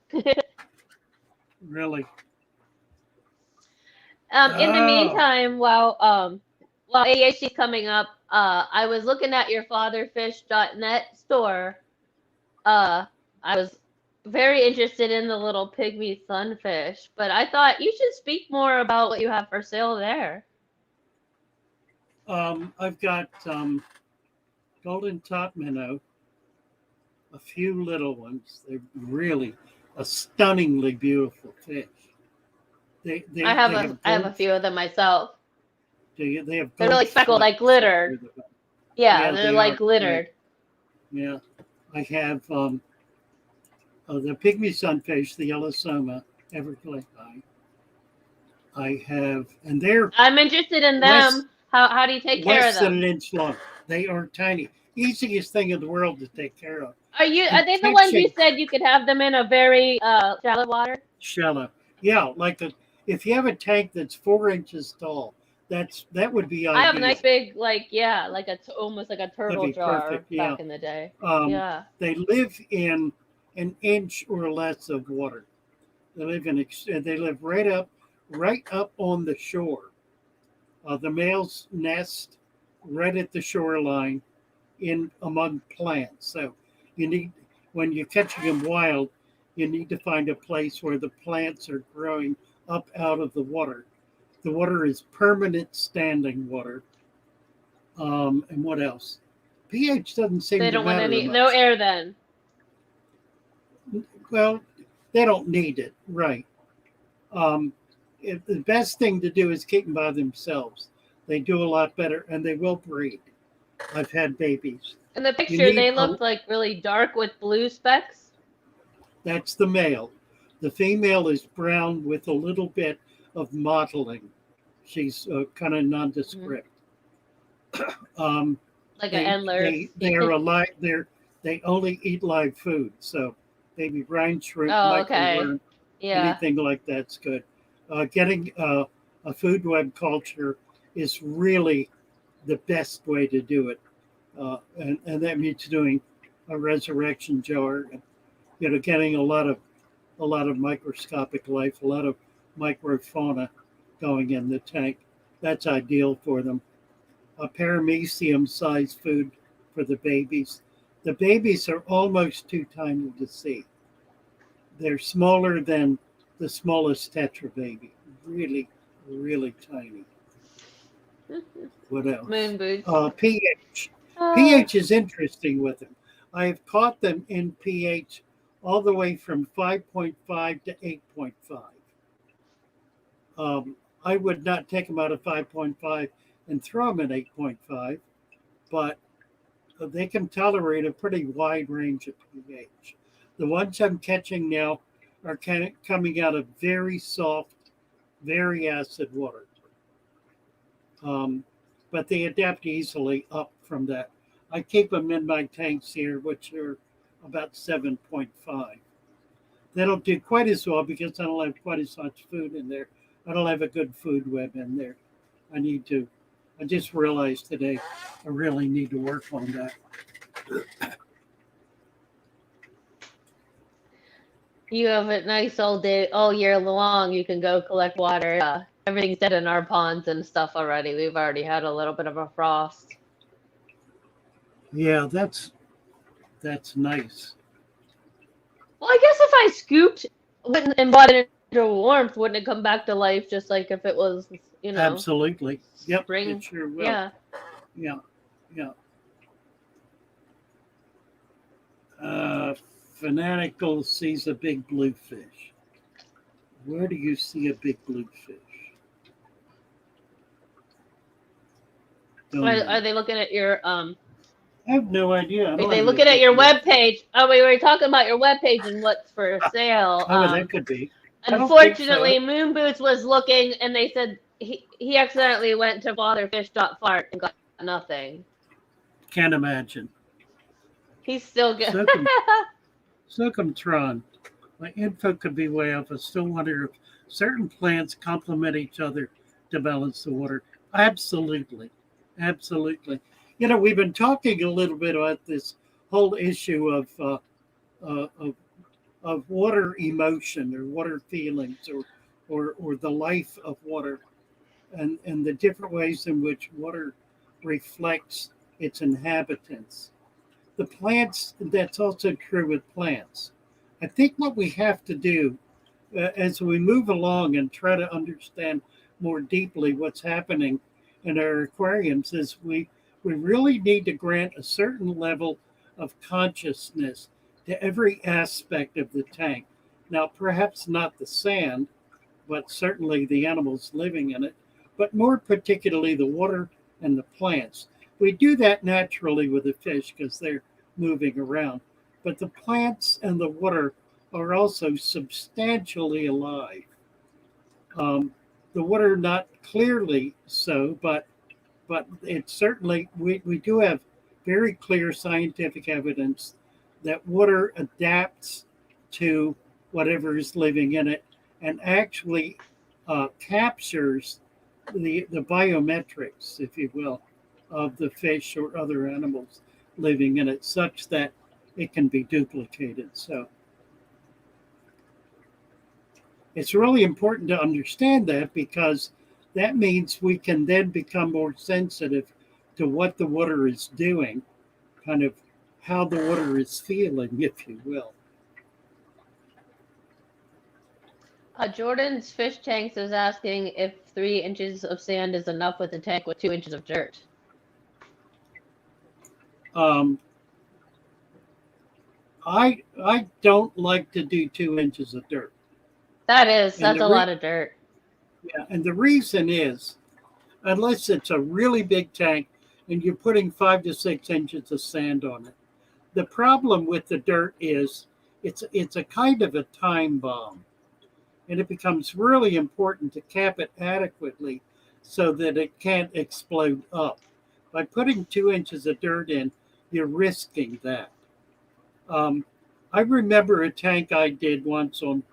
Really? In the meantime, while AHC is coming up, I was looking at your fatherfish.net store. I was very interested in the little pygmy sunfish, but I thought you should speak more about what you have for sale there. I've got golden top minnow, a few little ones. They're really a stunningly beautiful fish. I have a few of them myself. They have they're really speckled, like glittered. Yeah, they're like glittered. Yeah, I have the pygmy sunfish, the yellow soma, Everglade high. I have, and they're. I'm interested in them. How do you take care of them? Less than an inch long. They are tiny. Easiest thing in the world to take care of. Are they the ones you said you could have them in a very shallow water? Shallow. Yeah, if you have a tank that's 4 inches tall, that would be ideal. I have a nice big, almost like a turtle jar back in the day. They live in an inch or less of water. They live right up on the shore. The males nest right at the shoreline in among plants. So when you're catching them wild, you need to find a place where the plants are growing up out of the water. The water is permanent standing water. And what else? pH doesn't seem to matter. They don't want no air then. Well, they don't need it, right? The best thing to do is keep them by themselves. They do a lot better, and they will breed. I've had babies. In the picture, they looked like really dark with blue specks. That's the male. The female is brown with a little bit of mottling. She's kind of nondescript. Like an antler. They are alive. They only eat live food, so maybe brine shrimp, okay. Anything like that's good. Getting a food web culture is really the best way to do it, and that means doing a resurrection jar, and getting a lot of microscopic life, a lot of microfauna going in the tank. That's ideal for them. A paramecium-sized food for the babies. The babies are almost too tiny to see. They're smaller than the smallest tetra baby. Really, really tiny. What else? Moon boots. pH. pH is interesting with them. I have caught them in pH all the way from 5.5 to 8.5. I would not take them out of 5.5 and throw them at 8.5, but they can tolerate a pretty wide range of pH. The ones I'm catching now are coming out of very soft, very acid water. But they adapt easily up from that. I keep them in my tanks here, which are about 7.5. They don't do quite as well because I don't have quite as much food in there. I don't have a good food web in there. I just realized today I really need to work on that. You have it nice all day, all year long. You can go collect water. Everything's dead in our ponds and stuff already. We've already had a little bit of a frost. Yeah, that's nice. Well, I guess if I scooped and brought it into warmth, wouldn't it come back to life just like if it was, Absolutely. Yep, spring? it sure will. Yeah. Yeah. Fanatical sees a big blue fish. Where do you see a big blue fish? Are they looking at your I have no idea. Are they looking at your web page? Oh, we were talking about your web page and what's for sale. Oh, that could be. Unfortunately, Moon Boots was looking, and they said he accidentally went to fatherfish.fart and got nothing. Can't imagine. He's still good. Circumtron. My info could be way off. I still wonder if certain plants complement each other to balance the water. Absolutely. We've been talking a little bit about this whole issue of water emotion or water feelings or the life of water and the different ways in which water reflects its inhabitants. The plants, that's also true with plants. I think what we have to do as we move along and try to understand more deeply what's happening in our aquariums is we really need to grant a certain level of consciousness to every aspect of the tank. Now, perhaps not the sand, but certainly the animals living in it, but more particularly the water and the plants. We do that naturally with the fish because they're moving around, but the plants and the water are also substantially alive. The water not clearly so, but it's certainly, we do have very clear scientific evidence that water adapts to whatever is living in it and actually captures the biometrics, if you will, of the fish or other animals living in it such that it can be duplicated. So it's really important to understand that because that means we can then become more sensitive to what the water is doing, kind of how the water is feeling, if you will. Jordan's Fish Tanks is asking if 3 inches of sand is enough with a tank with 2 inches of dirt. I don't like to do 2 inches of dirt. That's a lot of dirt. Yeah, and the reason is, unless it's a really big tank and you're putting 5 to 6 inches of sand on it, the problem with the dirt is it's a kind of a time bomb, and it becomes really important to cap it adequately so that it can't explode up. By putting 2 inches of dirt in, you're risking that. I remember a tank I did once on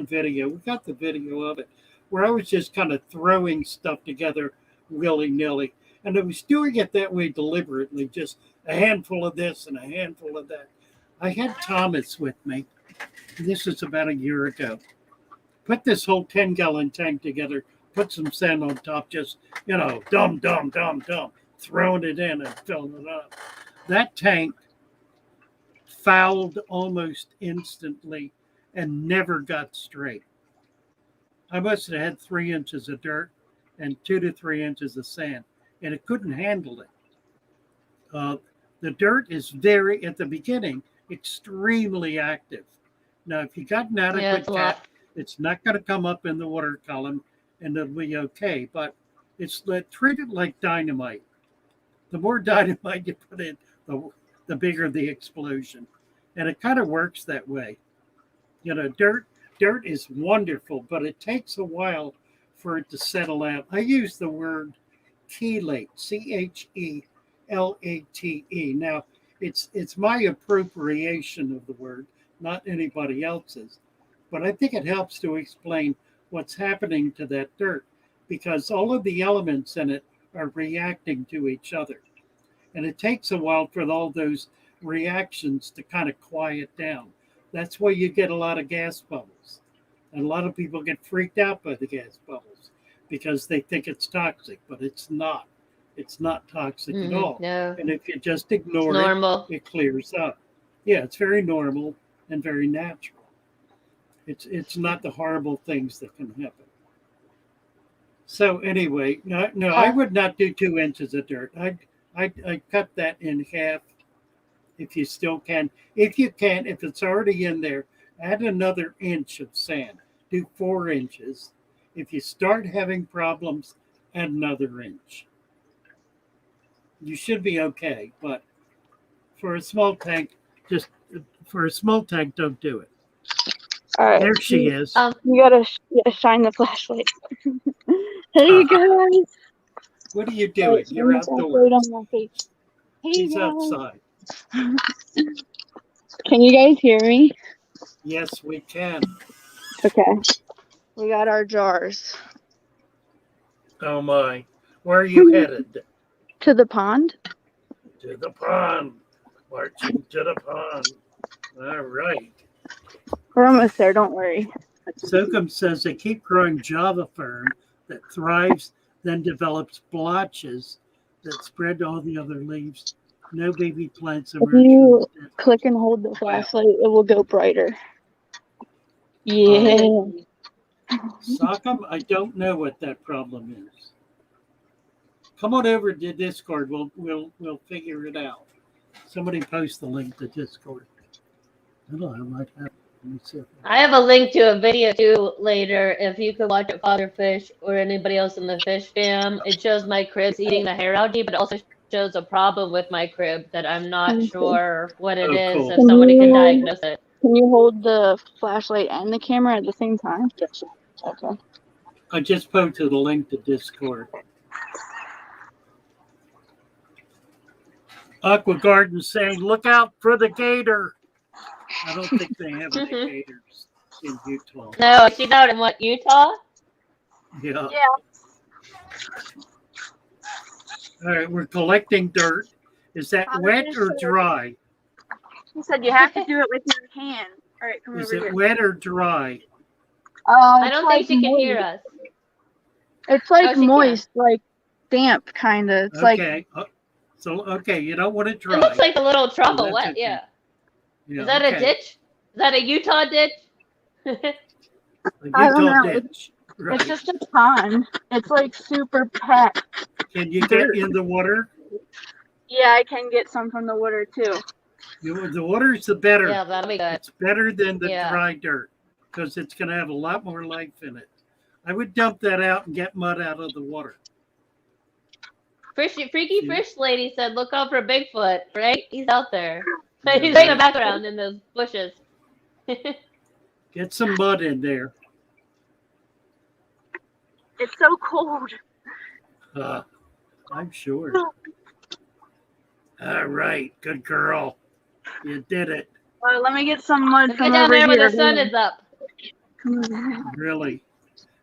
video. We got the video of it, where I was just kind of throwing stuff together willy-nilly. And I was doing it that way deliberately, just a handful of this and a handful of that. I had Thomas with me. This was about a year ago. Put this whole 10-gallon tank together, put some sand on top, just, dumb, throwing it in and filling it up. That tank fouled almost instantly and never got straight. I must have had 3 inches of dirt and 2 to 3 inches of sand, and it couldn't handle it. The dirt is at the beginning, extremely active. Now, if you got an adequate cap, it's not going to come up in the water column and it'll be okay. But It's treat it like dynamite. The more dynamite you put in, the bigger the explosion. And it kind of works that way. You know, dirt is wonderful, but it takes a while for it to settle out. I use the word chelate, CHELATE. Now, it's my appropriation of the word, not anybody else's. But I think it helps to explain what's happening to that dirt because all of the elements in it are reacting to each other. And it takes a while for all those reactions to kind of quiet down. That's why you get a lot of gas bubbles. And a lot of people get freaked out by the gas bubbles because they think it's toxic, but it's not. It's not toxic at all. No, And if you just ignore it's normal. it clears up. Yeah, it's very normal and very natural. It's not the horrible things that can happen. So anyway, no, I would not do 2 inches of dirt. I'd cut that in half if you still can. If you can, if it's already in there, add another inch of sand. Do 4 inches. If you start having problems, add another inch. You should be okay, but for a small tank, don't do it. All right. There she is. You gotta shine the flashlight. Hey guys. What are you doing? Shine You're the outdoors. flashlight on my face. Hey She's guys. outside. Can you guys hear me? Yes, we can. Okay. We got our jars. Oh my. Where are you headed? To the pond? To the pond. Marching to the pond. All right. We're almost there, don't worry. Sokum says they keep growing Java fern that thrives, then develops blotches that spread to all the other leaves. No baby plants If emerge. you click and hold the flashlight, it will go brighter. Yeah. Sokum, I don't know what that problem is. Come on over to Discord. We'll figure it out. Somebody post the link to Discord. I don't know. I might have. Let me see. I have a link to a video too later. If you could watch it, Father Fish or anybody else in the fish fam, it shows my cribs eating the hair algae, but it also shows a problem with my crib that I'm not sure what it is. Cool. If somebody can diagnose it. Can you hold the flashlight and the camera at the same time? Okay. I just posted a link to Discord. Aqua Garden saying, look out for the gator. I don't think they have any gators in Utah. No, she's out in what, Utah? Yeah. All right, we're collecting dirt. Is that wet or dry? He said you have to do it with your hand. All right, come Is over it here. wet or dry? I don't think she can hear us. It's like Oh, she moist, like damp, kind of. It's like Okay. Okay, you don't want it dry. It looks like a little trough So of that's wet, okay. yeah. Yeah, Is that a okay. ditch? Is that a Utah ditch? A I don't Utah know. ditch. Right. it's just a pond. It's like super packed. Can you get in the water? Yeah, I can get some from the water too. The water's the better. Yeah, that'll be good. It's better than the Yeah. dry dirt because it's going to have a lot more life in it. I would dump that out and get mud out of the water. Freaky Yeah. Fish Lady said, look out for Bigfoot, right? He's out there. He's in the background in those bushes. Get some mud in there. It's so cold. I'm sure. All right, good girl. You did it. Let me get some mud Get from down over there here. where the sun is up. Come over here. Really.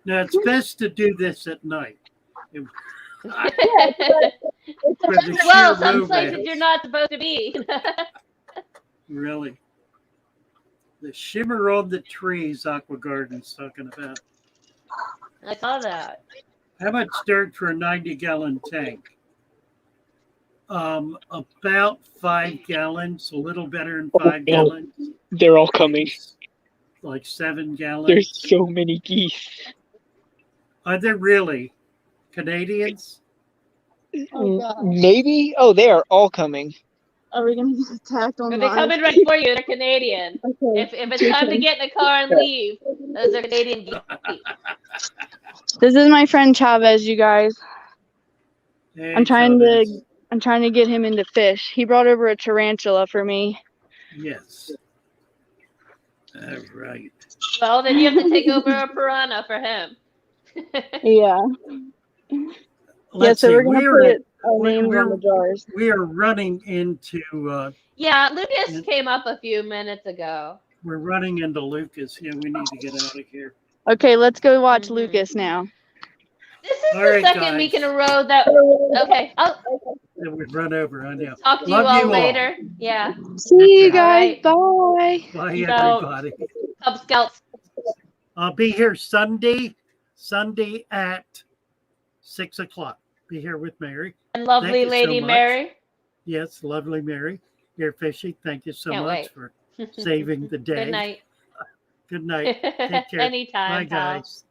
Now, it's best to do this at night. For the Well, sheer some places romance. you're not supposed to be. Really. The shimmer on the trees Aqua Garden's talking about. I saw that. How much dirt for a 90-gallon tank? About 5 gallons, a little better than 5 gallons. They're all coming. Like 7 gallons. There's so many geese. Are there really? Canadians? Oh, gosh. Maybe? Oh, they are all coming. Are we gonna get attacked on But they're live? coming right for you. They're Canadian. Okay. If it's time to get in the car and leave, those are Canadian geese. This is my friend Chavez, you guys. Hey, I'm trying so to this- I'm trying to get him into fish. He brought over a tarantula for me. Yes. All right. Well, then you have to take over a piranha for him. Yeah. Let's so see. we're gonna put our we- names on the jars. we are running into Yeah, Lucas And- came up a few minutes ago. we're running into Lucas. Yeah, we need to get out of here. Okay, let's go watch Mhm. Lucas now. This is All the right, second week guys. in a row that. Okay, I'll Yeah, we've run over. I know. talk to Love you all you all. later. Yeah. See you Okay. guys. All Bye. Bye, Peace out. everybody. Cub Scouts. I'll be here Sunday at 6:00. Be here with Mary. And lovely you so Lady much. Mary. Yes, lovely Mary. Here, Fishy. Thank you so Can't much wait. for saving the day. Good night. Good night. Take care. Anytime, Bye, pal. guys.